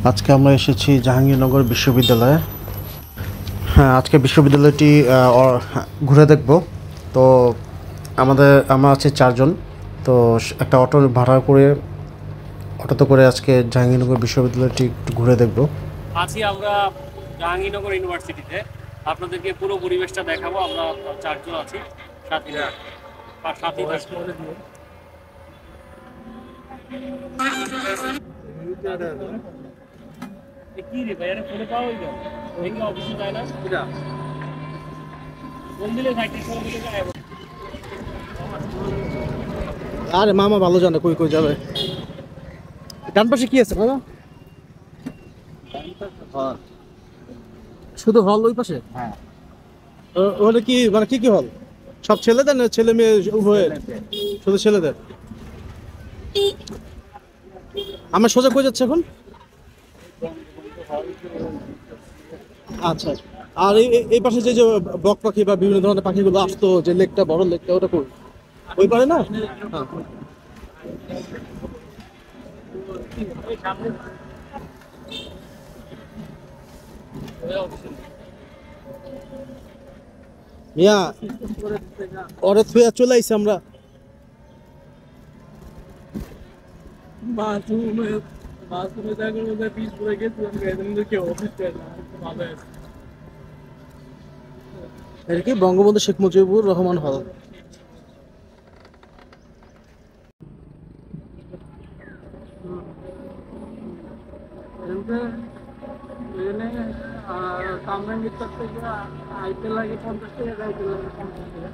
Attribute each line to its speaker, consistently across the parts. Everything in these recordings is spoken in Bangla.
Speaker 1: আজকে আমরা এসেছি জাহাঙ্গীরনগর বিশ্ববিদ্যালয়ে। হ্যাঁ, আজকে বিশ্ববিদ্যালয়টি ঘুরে দেখব। তো আমরা আছি 4 জন। তো একটা অটো ভাড়া করে অটোতে করে আজকে জাহাঙ্গীরনগর বিশ্ববিদ্যালয়টি একটু ঘুরে দেখব।
Speaker 2: আছি আমরা জাহাঙ্গীরনগর ইউনিভার্সিটিতে। আপনাদেরকে পুরো পরিবেশটা দেখাবো। আমরা 4 জন আছি, সাথী সাথী কি রে ভাই, ফোনে পাওয়া গেল ওই অফিসে যায় না কোন দিলে সাইটে সব দিলে যায়।
Speaker 1: আরে মামা ভালো জানে কই কই যাবে। ডান পাশে কি আছে মামা? শুধু হল ওই পাশে? হ্যাঁ। ওটা কি মানে কি কি হল? সব ছেলেদের না ছেলে মেয়ে উভয়? শুধু ছেলেদের? আমরা সোজা কই যাচ্ছে এখন? আচ্ছা। আর এই পাশে যে বক পাখি বা বিভিন্ন ধরনের পাখিগুলো আসতো, যে লেকটা বড় লেকটা, ওটা কই? ওই পারে না? হ্যাঁ। মিয়া ওরে থুয়া চলে আইছি আমরা। এটা কি বঙ্গবন্ধু শেখ মুজিবুর রহমান হল?
Speaker 2: আইতে লাগে 50 টাকা, আইতে লাগে 15 টাকা।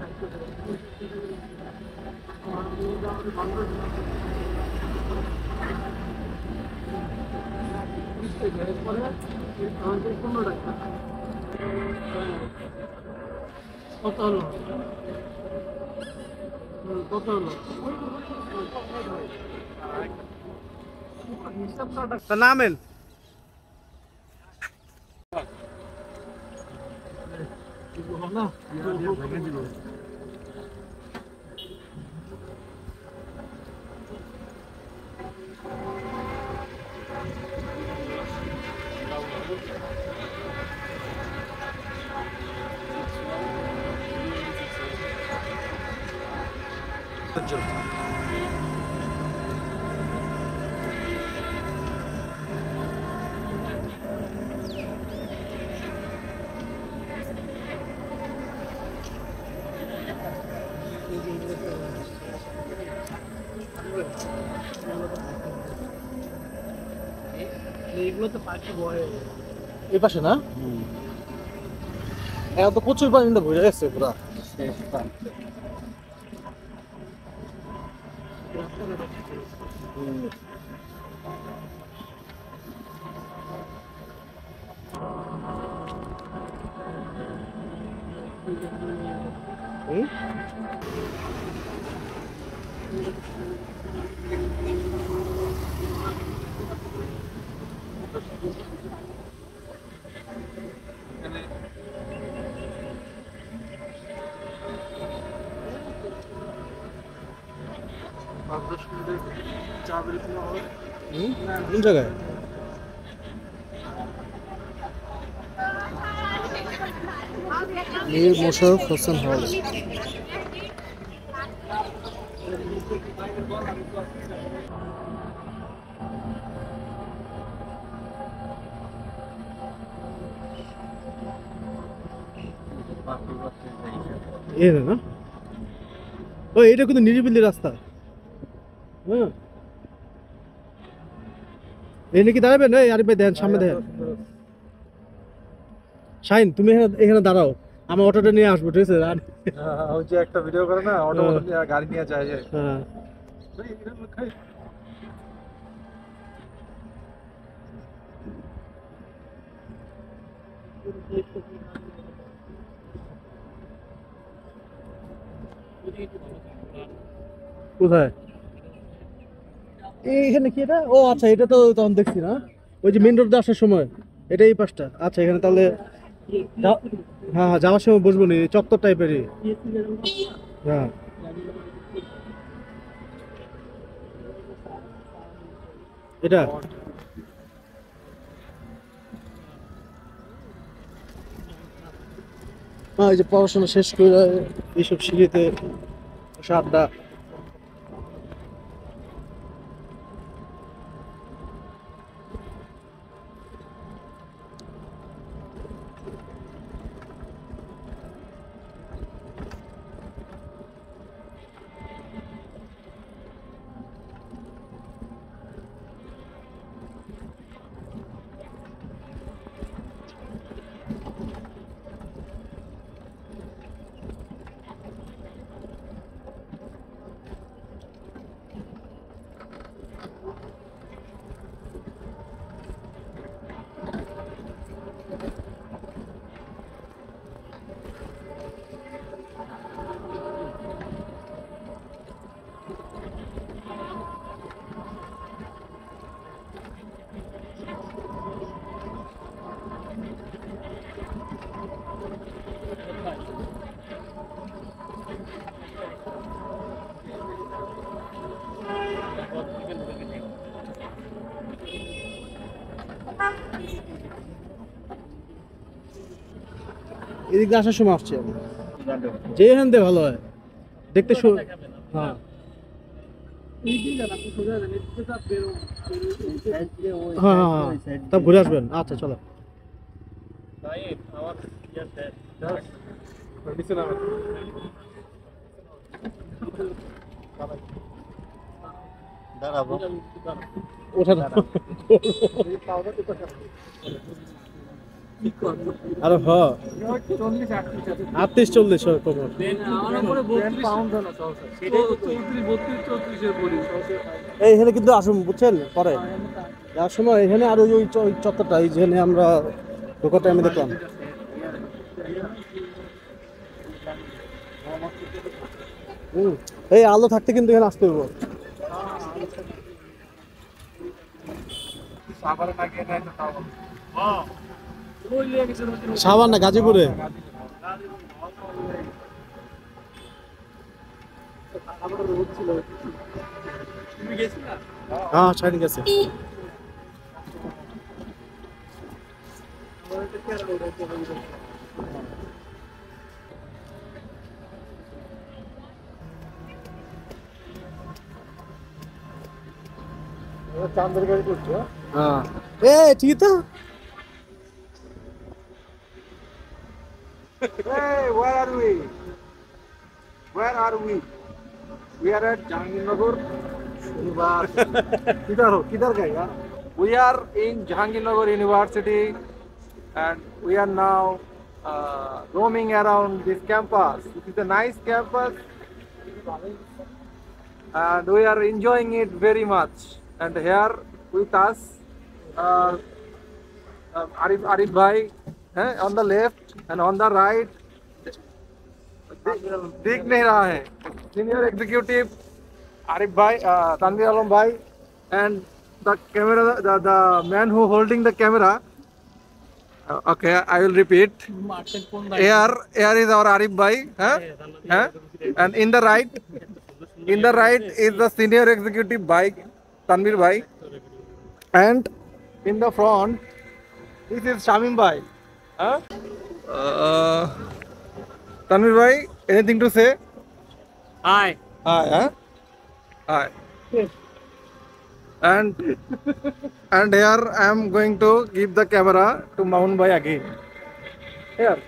Speaker 2: কত হলো? কত হলো?
Speaker 1: নামেন।
Speaker 2: এইগুলো তো পাখি বয়
Speaker 1: এই পাশে না? এখন তো প্রচুর পানি ভরে গেছে পুরা। কোন জায়গায়? মীর মোশাররফ হোসেন হল। না, ও এটা কিন্তু নিরিবিলি রাস্তা। হ্যাঁ, এই নাকি দাঁড়াবেন? এই আরে ভাই দেখেন, সামনে দেখেন। শাইন, তুমি এখানে দাঁড়াও, আমার অটোটা নিয়ে আসবো, ঠিক আছে?
Speaker 3: ওই যে একটা ভিডিও করে না, অটো গাড়ি নিয়ে যায় যে।
Speaker 1: হ্যাঁ। কোথায়? এইখানে কি এটা? ও আচ্ছা, এটা তো তখন দেখছি না, ওই যে মেন রোড আসার সময়। এটা এই পাশটা। আচ্ছা, এখানে তাহলে হ্যাঁ হ্যাঁ, যাওয়ার সময় বসবো নি, চত্বর টাইপেরই। হ্যাঁ। এটা এই যে পড়াশোনা শেষ করে এইসব সিঁড়িতে বসে আড্ডা। এদিক দিয়ে আসার সময় আসছে আমি, যে এখান দিয়ে ভালো হয় দেখতে হ্যাঁ হ্যাঁ হ্যাঁ তা ঘুরে আসবেন। আচ্ছা চলো। ওঠা আরে হ্যাঁ 38-40 কমর। এইখানে কিন্তু আসুন বুঝছেন পরে যাওয়ার সময় এখানে আর ওই চত্বরটা যেখানে আমরা ঢোকাতে আমি দেখলাম। এই আলো থাকতে কিন্তু এখানে আসতে হবে। সাভার না গাজীপুরে। হ্যাঁ ছাড়ি গেছে। চান্দের গাড়ি করছো? হ্যাঁ ঠিক তো।
Speaker 3: Hey, where are we? Where are we? We are at Jahangirnagar University. Kidhar gaye yaar? We are in Jahangirnagar University and we are now roaming around this campus. It is a nice campus and we are enjoying it very much. And here with us Arif Bhai on the left and on the right दिख नहीं रहा है सीनियर एग्जीक्यूटिव आरिफ भाई तनवीर आलम भाई and the camera the man who holding the camera okay I will repeat here is our Arif bhai and in the right is the senior executive bhai Tanvir bhai and in the front this is Shamim bhai Tanvir bhai anything to say?
Speaker 2: Hi.
Speaker 3: Hi, huh? Hi. And here I am going to give the camera to Maun bhai again. Here.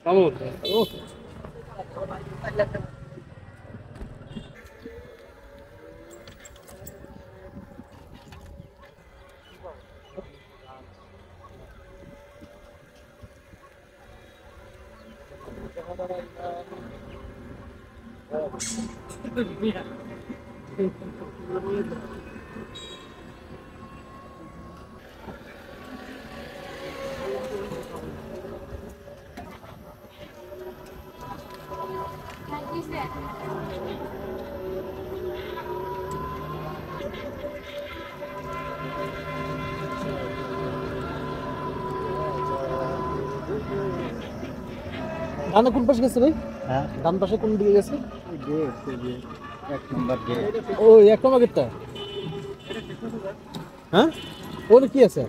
Speaker 2: Mamun. Oh.
Speaker 1: ডানে কোন পাশে গেছে ভাই?
Speaker 4: হ্যাঁ
Speaker 1: ডান পাশে কোন দিকে গেছে?
Speaker 4: এক নম্বর গেট
Speaker 1: ওই এক নম্বর গেটটা। হ্যাঁ ওখানে কি আছে?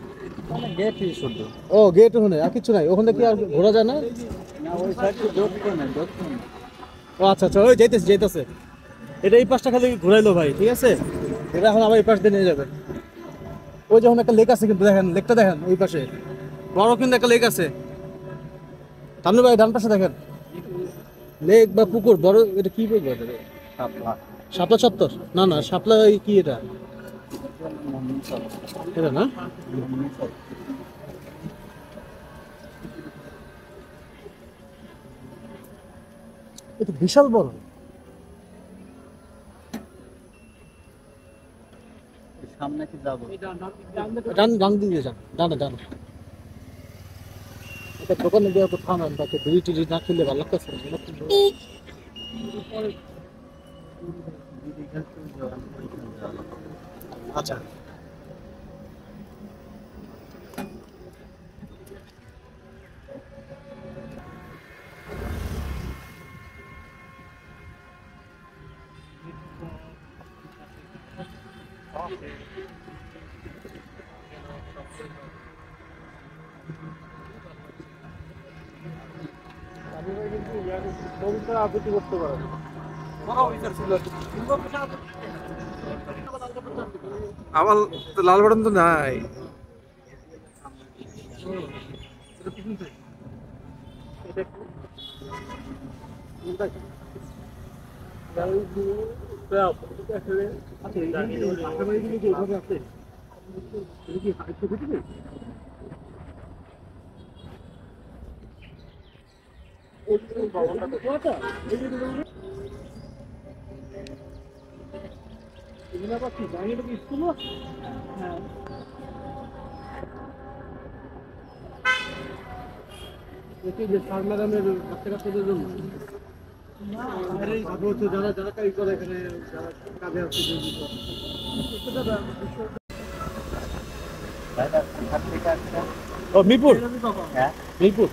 Speaker 3: গেটই শুধু।
Speaker 1: ও গেট ওখানে, আর কিছু নাই ওখানে? কি আর ঘোরা যায় না?
Speaker 3: না ওই সাইডে দক্ষিণ।
Speaker 1: ও আচ্ছা আচ্ছা, ওই যাইতেছে যাইতেছে। এটা এই পাশটা খালি ঘুরাইলো ভাই, ঠিক আছে? এটা এখন আবার এই পাশ দিয়ে নিয়ে যাবে। ওই যখন একটা লেক আছে কিন্তু, দেখেন লেকটা দেখেন ওই পাশে, বড় কিন্তু একটা লেক আছে। সামনে ভাই ডান পাশে দেখেন লেক বা পুকুর বড়। এটা কি বলবো এটা? শাপলা চত্বর? না না, শাপলা এই কি এটা? এটা না, এটা বিশাল বড়।
Speaker 3: সামনে কি যাবো?
Speaker 1: ডান ডান দিকে যান, ডানে ডানে। এটা দোকানে দেওয়া তো থামান, তাকে বিড়ি টিড়ি না খেলে ভালো লাগতেছে না। আচ্ছা আপত্তি করতে পারেন।
Speaker 3: আমার তো লাল বাটন তো নাই।
Speaker 1: যারা যারা কাজ করে এখানে, যারা কাজে আসছে ও মিরপুর, মিরপুর।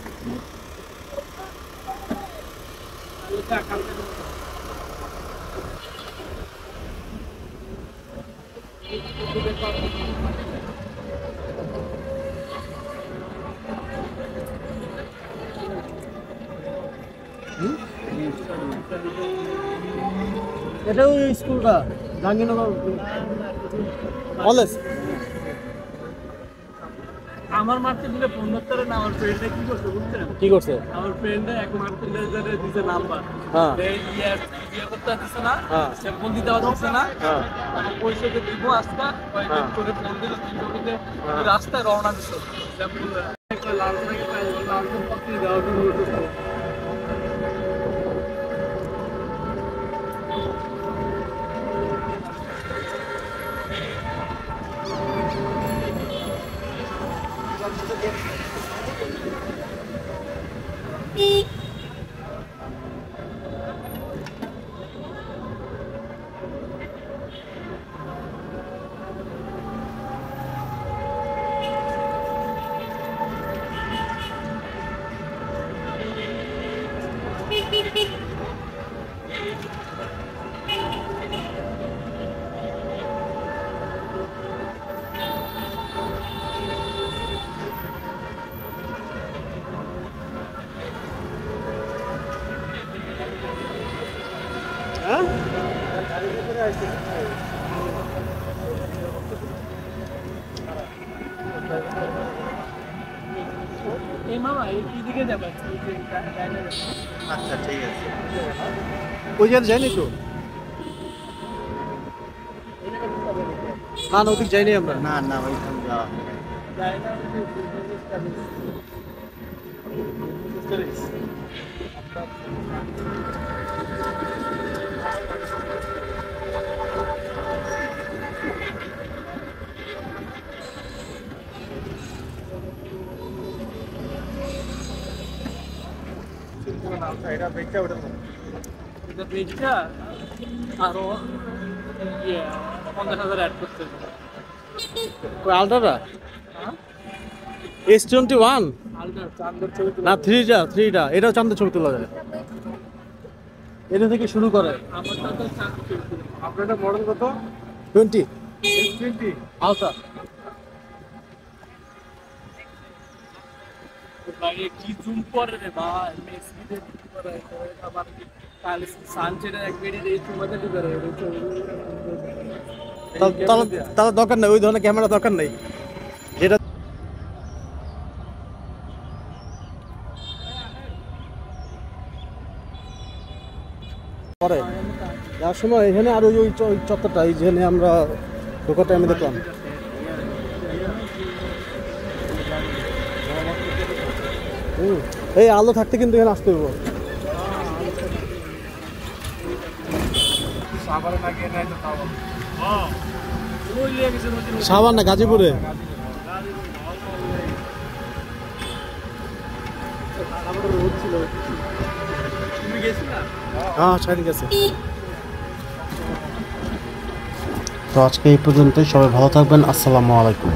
Speaker 1: এটা ওই স্কুলটা জাহাঙ্গীরনগর কলেজ।
Speaker 2: আমার মারতে দিলে ফোন ধরতে না, আমার ফ্রেন্ডে কি করছে বুঝছেন?
Speaker 1: কি করছে?
Speaker 2: আমার ফ্রেন্ডে এক মারতে দিছে নাম্বার,
Speaker 1: হ্যাঁ
Speaker 2: ইয়ে করতে দিছে না,
Speaker 1: হ্যাঁ
Speaker 2: স্যাম্পল দিতে দিচ্ছে না।
Speaker 1: হ্যাঁ
Speaker 2: পয়সাকে দিব আজকে কয়েকদিন করে ফোন দিল, 3 জমিতে রাস্তায় রওনা দিছে স্যাম্পল লাল থেকে লাল পত্র দেওয়ার জন্য। এই মামা এই দিকে যাবে?
Speaker 3: আচ্ছা ঠিক আছে।
Speaker 1: ওই জায়গায় যাইনি তো, না ওদিক যাইনি আমরা।
Speaker 3: না না ওইখানে যাওয়া এটা বেচা ওটা
Speaker 2: এটা বেচটা আরো 50,000 অ্যাড করতে হবে।
Speaker 1: ওই আলট্রাটা S21
Speaker 2: আলট্রা চাঁদের ছবি
Speaker 1: না, থ্রিটা এটাও চাঁদের ছবি তোলা যায়। এটা থেকে শুরু করে
Speaker 2: আমারটা তো চাঁদের ছবি তুলে।
Speaker 3: আপনারটা মডেল কত?
Speaker 1: 20
Speaker 3: S20
Speaker 1: আলট্রা।
Speaker 4: বাইরে কি জুম করে রে ভাই মেসিদের জুম করে আবার কাল সানচেটের এক বেডি দিয়ে চুমাতে কি করে
Speaker 3: তাহলে দরকার নেই ওই ধরনের ক্যামেরা দরকার নেই যেটা পরে যাওয়ার সময় এখানে আর ওই চত্বরটা এই যেখানে আমরা ঢোকার টাইমে দেখলাম এই আলো থাকতে কিন্তু এখানে আসতে হবে সাভার না গাজীপুরে হ্যাঁ সাইড গেছে
Speaker 1: তো আজকে এই পর্যন্তই, সবাই ভালো থাকবেন, আসসালামু আলাইকুম।